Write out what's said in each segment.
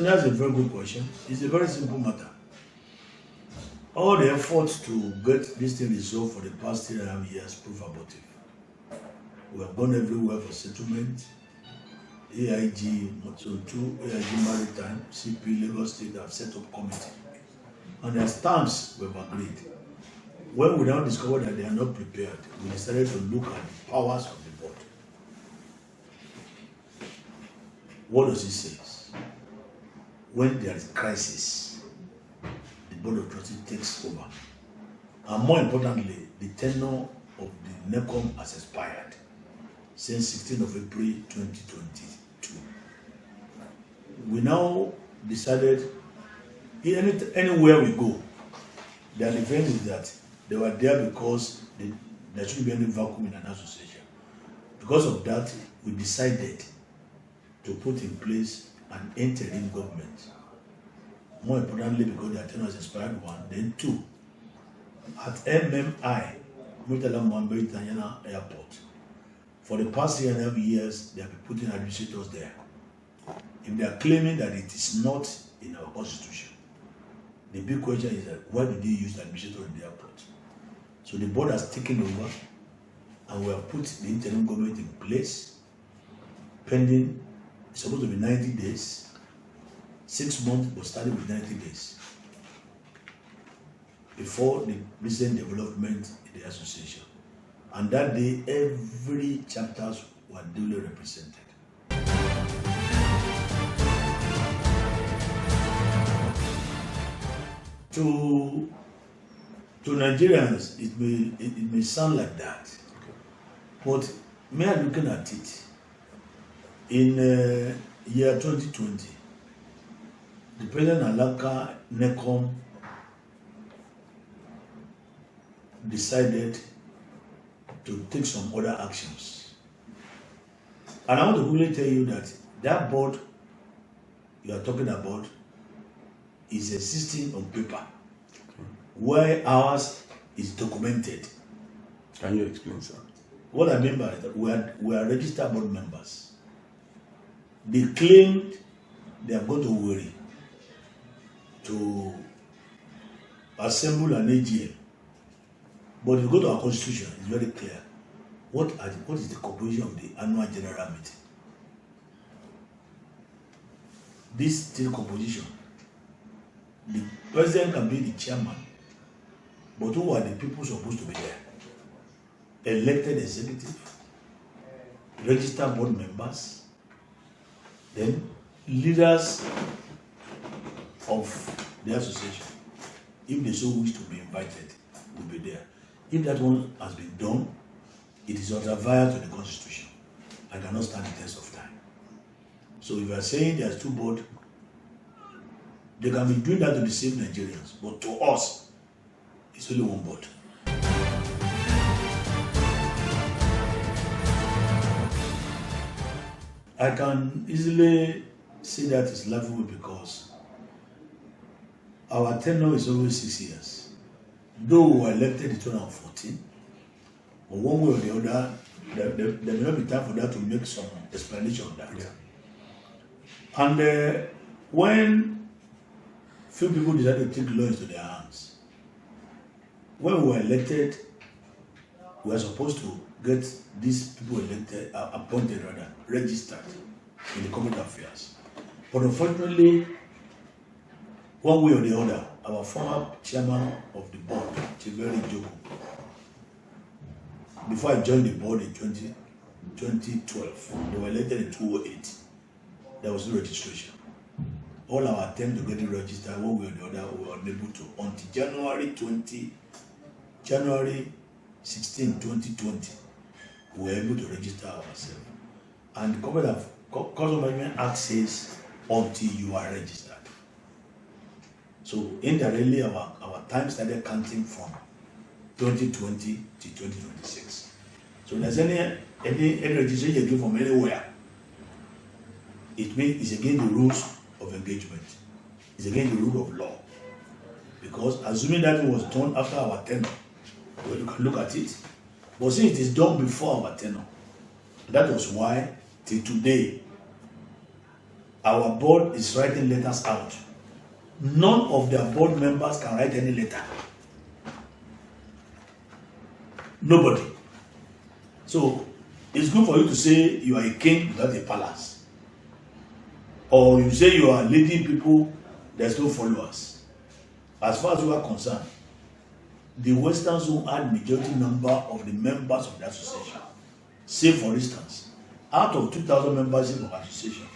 that's a very good question. It's a very simple matter. All the efforts to get this thing resolved for the past 3.5 years prove abortive. We have gone everywhere for settlement. AIG, Zone 2, AIG Maritime, CP, Lagos State have set up committee. And their terms we've agreed. When we now discovered that they are not prepared, we decided to look at the powers of the board. What does it say? When there is crisis, the board of trustees takes over. And more importantly, the tenure of the NECOM has expired since 16th of April 2022. We now decided anywhere we go, their defense is that they were there because there shouldn't be any vacuum in an association. Because of that, we decided to put in place an interim government. More importantly, because their tenure has expired, one, then two, at MMI, Murtala Mohammed International Airport, for the past 3.5 years, they have been putting administrators there. If they are claiming that it is not in our constitution, the big question is that why did they use the administrator in the airport? So the board has taken over, and we have put the interim government in place, pending. It's supposed to be 90 days. 6 months, but started with 90 days before the recent development in the association. And that day, every chapters were duly represented. To Nigerians, it may sound like that, but me are looking at it. In year 2020, the President Alaka NECOM decided to take some other actions. And I want to really tell you that that board you are talking about is existing on paper, where ours is documented. Can you explain, sir? What I mean by that, we are registered board members. They claimed they are going to worry to assemble an AGM. But if you go to our constitution, it's very clear. What is the composition of the annual general meeting? This still composition. The president can be the chairman, but who are the people supposed to be there? Elected executive, registered board members, then leaders of the association, if they so wish to be invited, will be there. If that one has been done, it is ultra-via to the constitution. I cannot stand the test of time. So if you are saying there's two boards, they can be doing that to deceive Nigerians, but to us, it's only one board. I can easily see that it's laughable because our tenure is always 6 years. Though we were elected in 2014, but one way or the other, there may not be time for that to make some explanation on that. Yeah. And when few people decided to take law into their hands, when we were elected, we were supposed to get these people elected, appointed rather, registered in the Community Affairs. But unfortunately, one way or the other, our former chairman of the board, Chiveri Joko, before I joined the board in 2012, they were elected in 2008. There was no registration. All our attempts to get it registered, one way or the other, we were unable to until January 16, 2020, we were able to register ourselves. And the Customs Management Act says until you are registered. So indirectly, our time started counting from 2020 to 2026. So if there's any registration you do from anywhere, it means it's against the rules of engagement. It's against the rule of law. Because assuming that it was done after our tenure, well, you can look at it. But since it is done before our tenure, that was why till today our board is writing letters out. None of their board members can write any letter. Nobody. So it's good for you to say you are a king without a palace. Or you say you are leading people, there's no followers. As far as we are concerned, the Western Zone had majority number of the members of the association. Say for instance, out of 2,000 members of the association,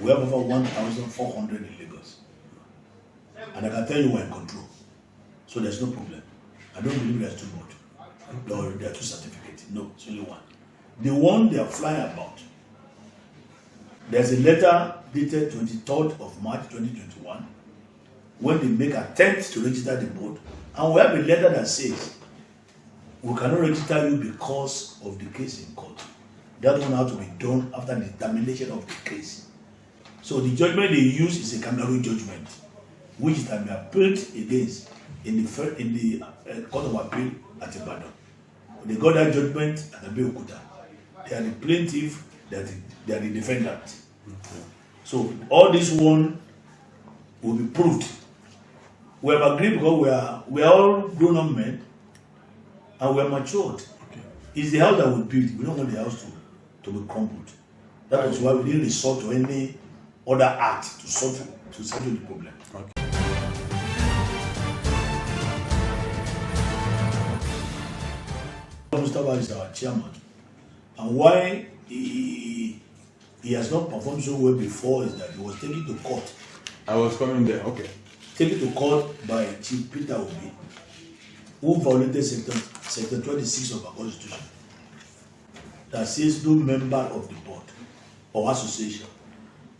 we have over 1,400 in Lagos. And I can tell you we're in control. So there's no problem. I don't believe there's too much. No, there are two certificates. No, it's only one. The one they are flying about, there's a letter dated 23rd of March 2021 when they make attempts to register the board. And we have a letter that says, we cannot register you because of the case in court. That one has to be done after the termination of the case. So the judgment they use is a kangaroo judgment, which can be appealed against in the Court of Appeal at Ibadan. They got that judgment at Abeokuta. They are the plaintiff, they are the defendant. So all this one will be proved. We have agreed because we are all grown-up men and we are matured. It's the house that we build. We don't want the house to be crumbled. That is why we didn't resort to any other act to settle the problem. Mustafa is our chairman, and why he has not performed so well before is that he was taken to court. I was coming there, okay. Taken to court by Chief Peter Obi, who violated Section 26 of our Constitution that says no member of the board or association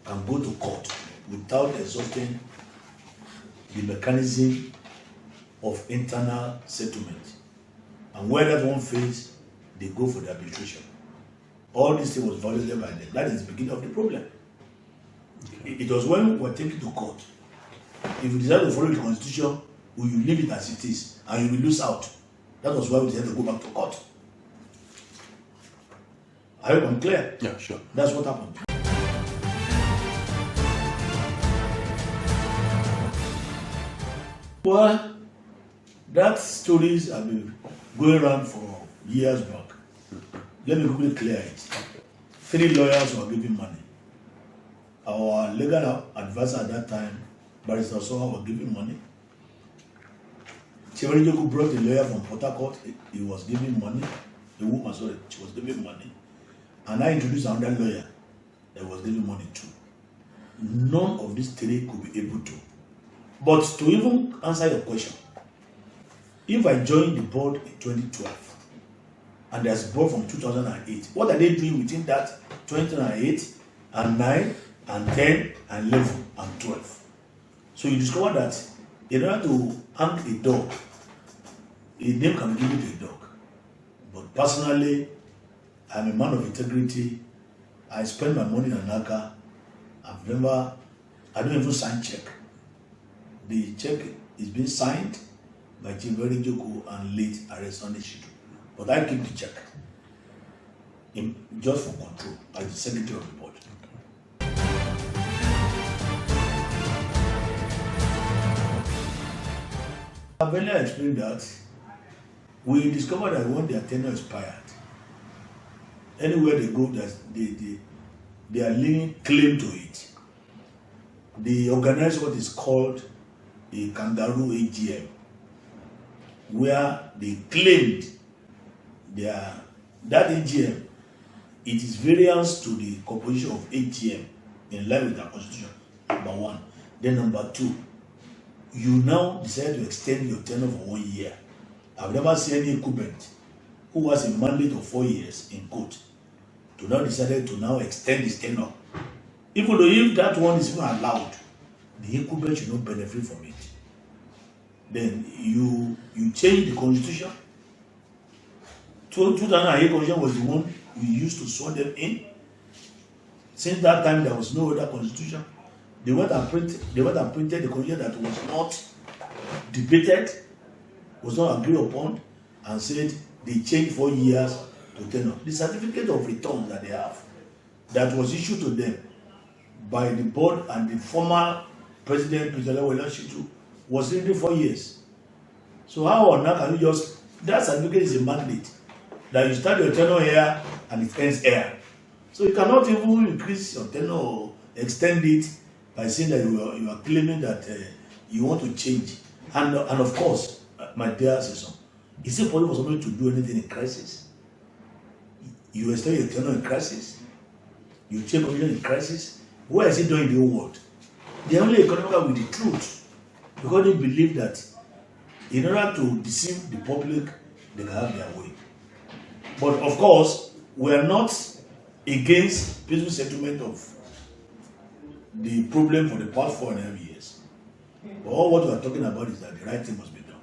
can go to court without exhausting the mechanism of internal settlement. And where that one fails, they go for the arbitration. All this thing was violated by them. That is the beginning of the problem. It was when we were taken to court. If you decide to follow the constitution, will you leave it as it is and you will lose out? That was why we decided to go back to court. I hope I'm clear. Yeah, sure. That's what happened. Well, that stories have been going around for years back. Let me quickly clear it. 3 lawyers were giving money. Our legal advisor at that time, Barrister Soha, was giving money. Chevron Joku brought a lawyer from Port Harcourt. He was giving money. The woman, sorry, she was giving money. And I introduced another lawyer that was giving money too. None of these 3 could be able to. But to even answer your question, if I joined the board in 2012 and there's a board from 2008, what are they doing within that 2008 and 9 and 10 and 11 and 12? So you discover that in order to hang a dog, a name can be given to a dog. But personally, I'm a man of integrity. I spend my money on Naka. I don't even sign check. The check is being signed by Chiberi Joko and late Aresone Shitu. But I keep the check just for control as the secretary of the board. I've earlier explained that we discovered that when their tenure expired, anywhere they go, they are laying claim to it. They organize what is called a kangaroo AGM, where they claimed that AGM, it is variance to the composition of AGM in line with our constitution, number 1. Then number 2, you now decide to extend your tenure for 1 year. I've never seen any incumbent who has a mandate of 4 years in court to now decided to now extend his tenure. Even though if that one is even allowed, the incumbent should not benefit from it. Then you change the constitution. 2008 constitution was the one we used to swear them in. Since that time, there was no other constitution. They went and printed the constitution that was not debated, was not agreed upon, and said they changed 4 years to tenure. The certificate of return that they have, that was issued to them, by the board and the former president, Oyeniyi, was really 4 years. So how on earth can you just, that certificate is a mandate that you start your tenure here and it ends here. So you cannot even increase your tenure or extend it by saying that you are claiming that you want to change. And of course, my dear Sesan, is it possible for somebody to do anything in crisis? You extend your tenure in crisis? You change condition in crisis? Where is it doing in the whole world? They are only economical with the truth because they believe that in order to deceive the public, they can have their way. But of course, we are not against peaceful settlement of the problem for the past 4.5 years. But all what we are talking about is that the right thing must be done.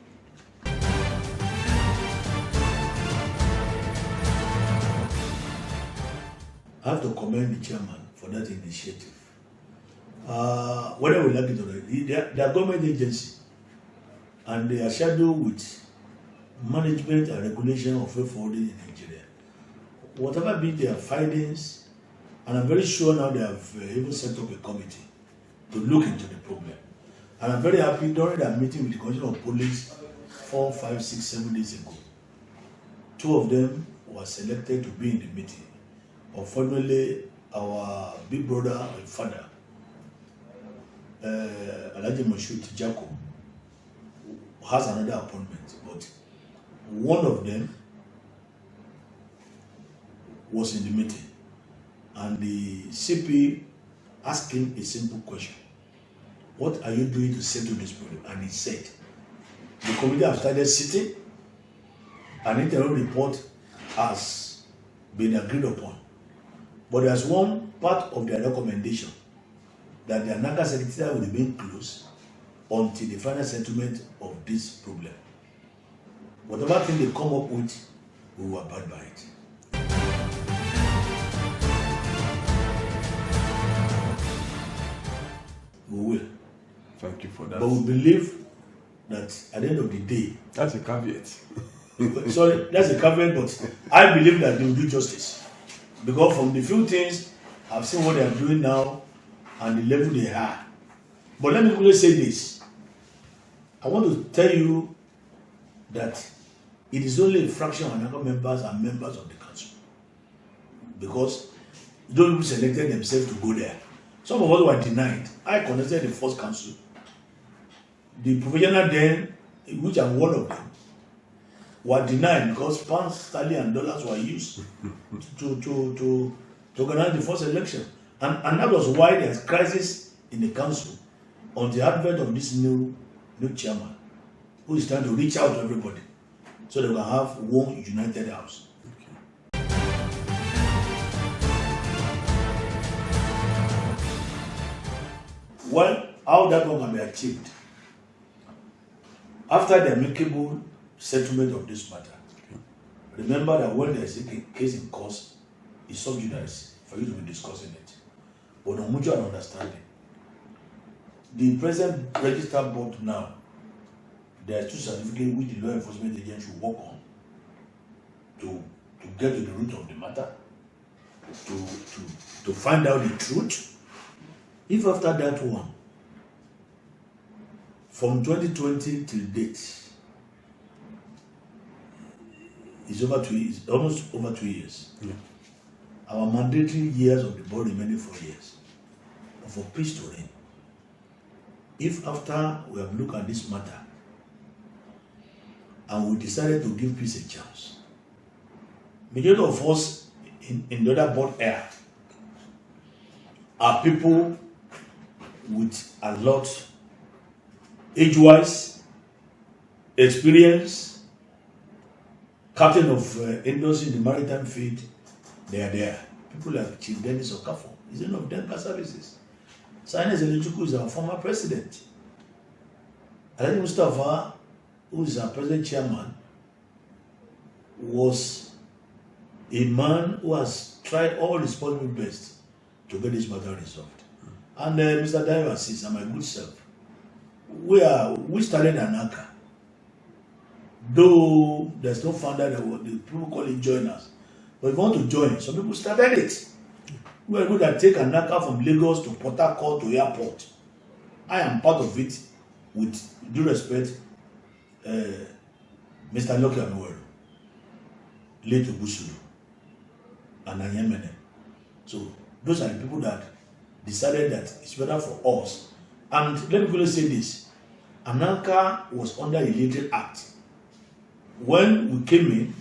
I have to commend the chairman for that initiative. Whether we like it or not, they are government agency and they are scheduled with management and regulation of freight forwarding in Nigeria. Whatever be their findings, and I'm very sure now they have even set up a committee to look into the problem. And I'm very happy during that meeting with the Commissioner of Police 4, 5, 6, 7 days ago. 2 of them were selected to be in the meeting. Unfortunately, our big brother and father, Alhaji Moshood Tijako, has another appointment, but one of them was in the meeting, and the CP asked him a simple question: what are you doing to settle this problem? And he said, the committee have started sitting, an interim report has been agreed upon. But there's one part of their recommendation that the Anaka Secretariat will remain closed until the final settlement of this problem. Whatever thing they come up with, we will abide by it. We will. Thank you for that. But we believe that at the end of the day, That's a caveat. sorry, that's a caveat, but I believe that they will do justice. Because from the few things I've seen what they are doing now and the level they are. But let me quickly say this. I want to tell you that it is only a fraction of Anaka members and members of the council. Because those people selected themselves to go there. Some of us were denied. I contested the first council. The professional then, which I'm one of them, were denied because pounds, sterling, and dollars were used to organize the first election. And that was why there's crisis in the council on the advent of this new chairman who is trying to reach out to everybody so they can have one united house. Well, how that one can be achieved? After the amicable settlement of this matter, remember that when there is a case in court, it's sub judice for you to be discussing it. But on mutual understanding, the present register board now, there are 2 certificates which the law enforcement agent should work on to get to the root of the matter, to find out the truth. If after that one, from 2020 till date, it's over 2 years, almost over 2 years. Yeah. Our mandatory years of the board remaining 4 years. But for peace to reign, if after we have looked at this matter and we decided to give peace a chance, majority of us in the other board area are people with a lot, age-wise, experience, captain of industry in the maritime field, they are there. People like Chief Dennis Okafo, he's one of Denka Services. Saines Elichuku is our former president. Alhaji Mustafa, who is our present chairman, was a man who has tried all his possible best to get this matter resolved. And Mr. Taiye says, and my good self, we started Anaka. Though there's no founder, the people call it joiners. But if you want to join, some people started it. We are going to take Anaka from Lagos to Port Harcourt to airport. I am part of it with due respect, Mr. Loki Amuwero, late Obusulu, and Anyemene. So those are the people that decided that it's better for us. And let me quickly say this. Anaka was under the Legal Act. When we came in,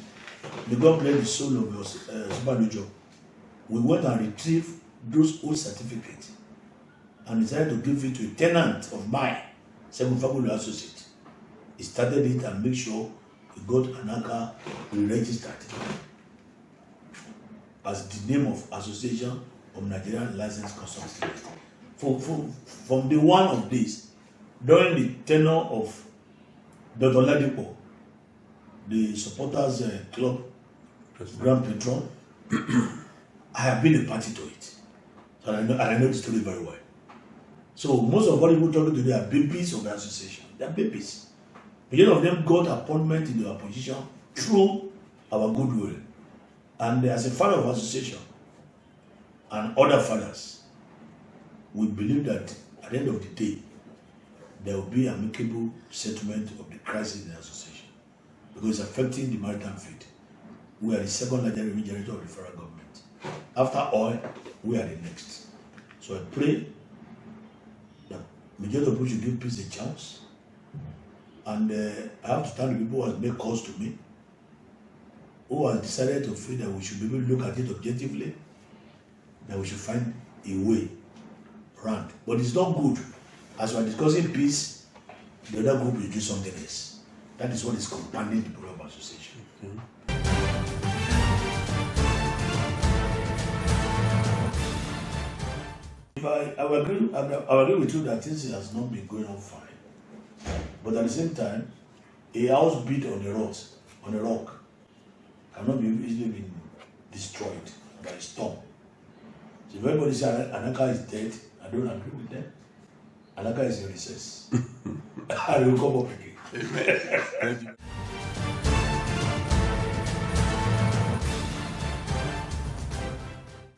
the God bless the soul of your Superdojo, we went and retrieved those old certificates and decided to give it to a tenant of mine, Seven Fabulous Associate. He started it and made sure he got Anaka registered as the name of Association of Nigerian Licensed Consultants. From the one of this, during the tenure of Dr. Ladipo, the supporters club grand patron, I have been a party to it. So I know the story very well. So most of what people talking today are babies of the association. They are babies. Many of them got appointment in their position through our goodwill. And as a father of association and other fathers, we believe that at the end of the day, there will be amicable settlement of the crisis in the association because it's affecting the maritime fleet. We are the second largest revenue generator of the federal government. After oil, we are the next. So I pray that majority of people should give peace a chance. And I have to thank the people who have made calls to me, who have decided to feel that we should be able to look at it objectively, that we should find a way around. But it's not good. As we are discussing peace, the other group will do something else. That is what is compounding the problem of association. If I will agree with you that things has not been going on fine. But at the same time, a house built on a rock, cannot be easily been destroyed by a storm. So if everybody says Anaka is dead, I don't agree with them. Anaka is in recess. I will come up again. Amen. Thank you.